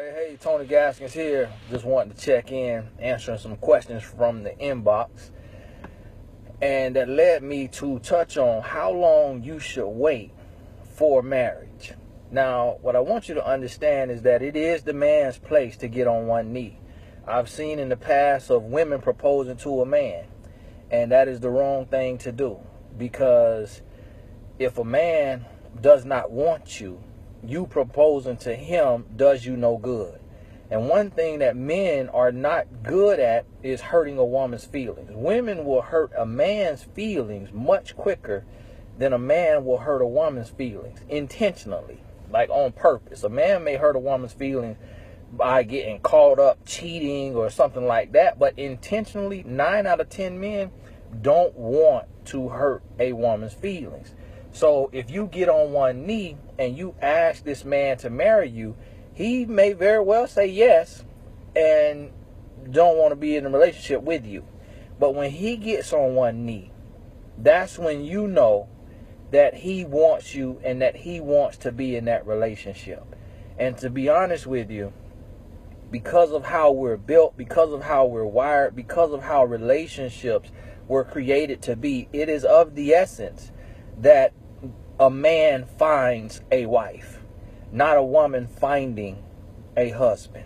Hey, Tony Gaskins here. Just wanting to check in, answering some questions from the inbox. And that led me to touch on how long you should wait for marriage. Now, what I want you to understand is that it is the man's place to get on one knee. I've seen in the past of women proposing to a man, and that is the wrong thing to do, because if a man does not want you, you proposing to him does you no good. And one thing that men are not good at is hurting a woman's feelings. Women will hurt a man's feelings much quicker than a man will hurt a woman's feelings intentionally, like on purpose. A man may hurt a woman's feelings by getting caught up cheating or something like that, but intentionally, 9 out of 10 men don't want to hurt a woman's feelings. So if you get on one knee and you ask this man to marry you, he may very well say yes and don't want to be in a relationship with you. But when he gets on one knee, that's when you know that he wants you and that he wants to be in that relationship. And to be honest with you, because of how we're built, because of how we're wired, because of how relationships were created to be, it is of the essence that a man finds a wife, not a woman finding a husband.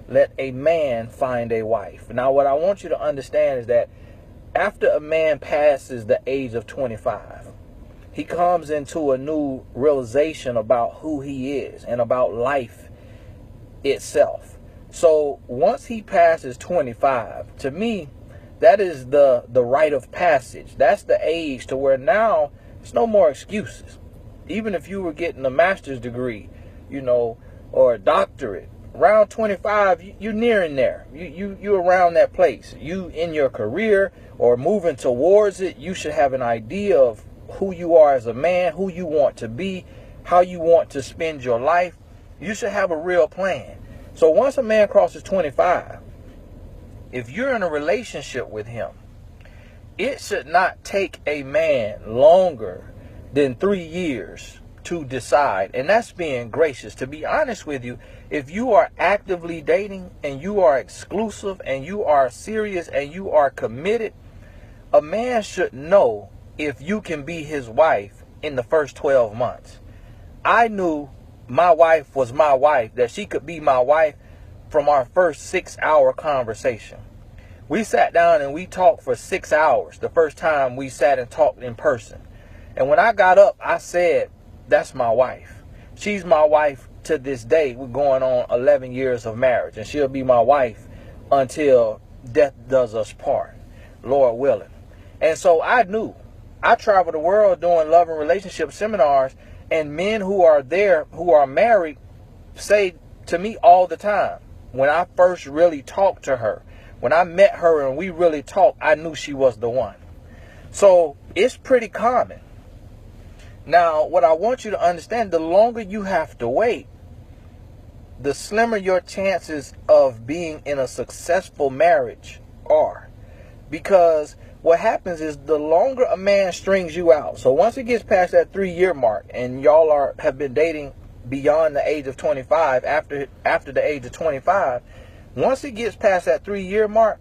Let a man find a wife. Now, what I want you to understand is that after a man passes the age of 25, he comes into a new realization about who he is and about life itself. So once he passes 25, to me, that is the rite of passage. That's the age to where now there's no more excuses. Even if you were getting a master's degree, or a doctorate, around 25, you're nearing there. You're around that place. You in your career or moving towards it, you should have an idea of who you are as a man, who you want to be, how you want to spend your life. You should have a real plan. So once a man crosses 25, if you're in a relationship with him, it should not take a man longer than 3 years to decide. And that's being gracious. To be honest with you, if you are actively dating and you are exclusive and you are serious and you are committed, a man should know if you can be his wife in the first 12 months. I knew my wife was my wife, that she could be my wife from our first 6-hour conversation. We sat down and we talked for 6 hours the first time we sat and talked in person. And when I got up, I said, that's my wife. She's my wife to this day. We're going on 11 years of marriage, and she'll be my wife until death does us part, Lord willing. And so I knew. I traveled the world doing love and relationship seminars, and men who are there, who are married, say to me all the time, when I first really talked to her, when I met her and we really talked, I knew she was the one. So it's pretty common. Now, what I want you to understand, the longer you have to wait, the slimmer your chances of being in a successful marriage are. Because what happens is the longer a man strings you out, so once it gets past that 3-year mark and y'all have been dating beyond the age of 25, after the age of 25, once it gets past that 3-year mark,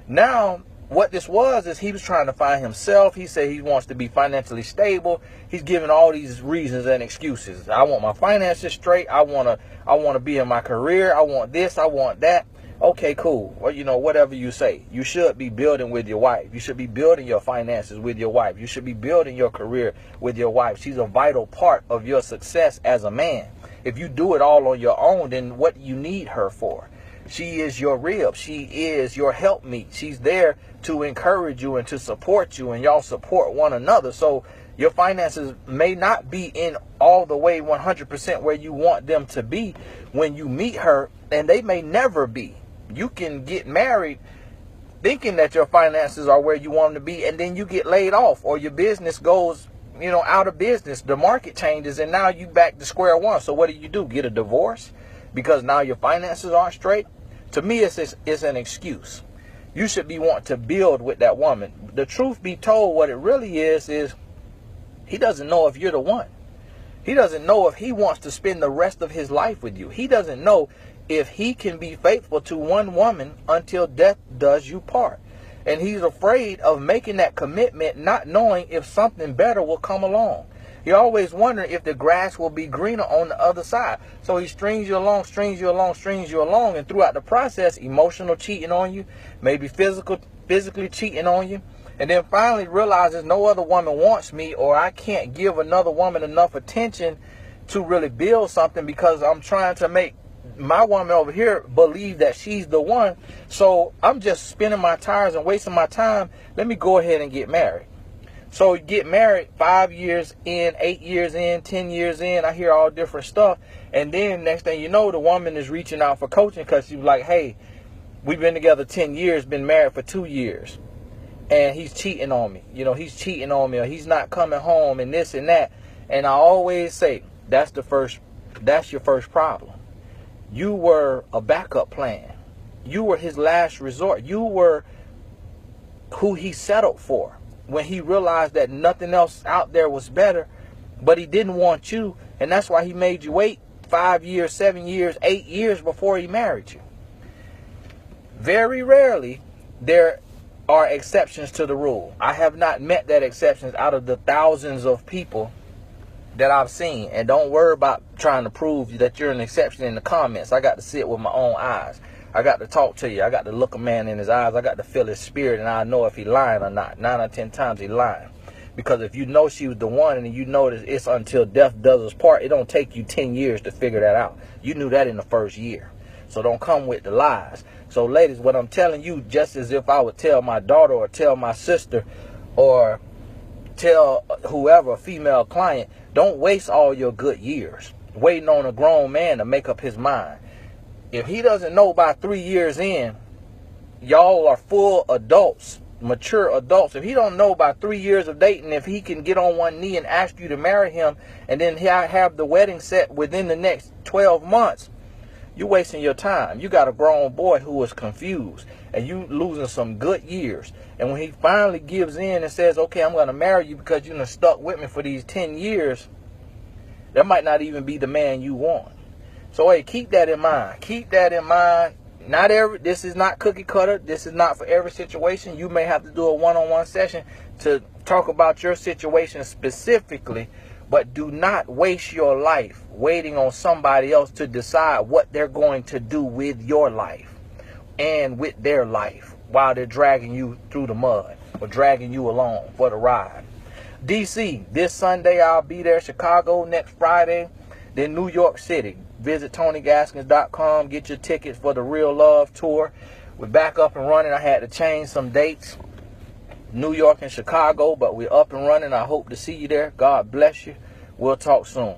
now what this was is he was trying to find himself. He said he wants to be financially stable. He's giving all these reasons and excuses. I want my finances straight. I want to be in my career. I want this. I want that. Okay, cool. Well, whatever you say. You should be building with your wife. You should be building your finances with your wife. You should be building your career with your wife. She's a vital part of your success as a man. If you do it all on your own, then what do you need her for? She is your rib. She is your helpmeet. She's there to encourage you and to support you, and y'all support one another. So your finances may not be in all the way 100% where you want them to be when you meet her, and they may never be. You can get married thinking that your finances are where you want them to be, and then you get laid off, or your business goes, out of business. The market changes, and now you back to square one. So what do? Get a divorce because now your finances aren't straight? To me, it's an excuse. You should be wanting to build with that woman. The truth be told, what it really is he doesn't know if you're the one. He doesn't know if he wants to spend the rest of his life with you. He doesn't know if he can be faithful to one woman until death does you part. And he's afraid of making that commitment, not knowing if something better will come along. You're always wondering if the grass will be greener on the other side. So he strings you along, strings you along, strings you along. And throughout the process, emotional cheating on you, maybe physically cheating on you. And then finally realizes no other woman wants me, or I can't give another woman enough attention to really build something because I'm trying to make my woman over here believe that she's the one. So I'm just spinning my tires and wasting my time. Let me go ahead and get married. So you get married 5 years in, 8 years in, 10 years in. I hear all different stuff. And then next thing you know, the woman is reaching out for coaching because she's like, hey, we've been together 10 years, been married for 2 years. And he's cheating on me. You know, he's cheating on me, or he's not coming home and this and that. And I always say, that's your first problem. You were a backup plan. You were his last resort. You were who he settled for when he realized that nothing else out there was better, but he didn't want you. And that's why he made you wait 5 years, 7 years, 8 years before he married you. Very rarely there are exceptions to the rule. I have not met that exceptions out of the thousands of people that I've seen. And don't worry about trying to prove that you're an exception in the comments. I got to see it with my own eyes. I got to talk to you. I got to look a man in his eyes. I got to feel his spirit, and I know if he lying or not. 9 or 10 times he lying. Because if you know she was the one, and you know that it's until death does us part, it don't take you 10 years to figure that out. You knew that in the first year. So don't come with the lies. So ladies, what I'm telling you, just as if I would tell my daughter or tell my sister or tell whoever, a female client, don't waste all your good years waiting on a grown man to make up his mind. If he doesn't know by 3 years in, y'all are full adults, mature adults. If he don't know by 3 years of dating, if he can get on one knee and ask you to marry him and then have the wedding set within the next 12 months, you're wasting your time. You got a grown boy who is confused, and you losing some good years. And when he finally gives in and says, okay, I'm going to marry you because you've stuck with me for these 10 years, that might not even be the man you want. So, hey, keep that in mind. Keep that in mind. This is not cookie cutter. This is not for every situation. You may have to do a one-on-one session to talk about your situation specifically, but do not waste your life waiting on somebody else to decide what they're going to do with your life and with their life while they're dragging you through the mud or dragging you along for the ride. DC, this Sunday I'll be there. Chicago next Friday. Then New York City. Visit TonyGaskins.com. Get your tickets for the Real Love Tour. We're back up and running. I had to change some dates. New York and Chicago, but we're up and running. I hope to see you there. God bless you. We'll talk soon.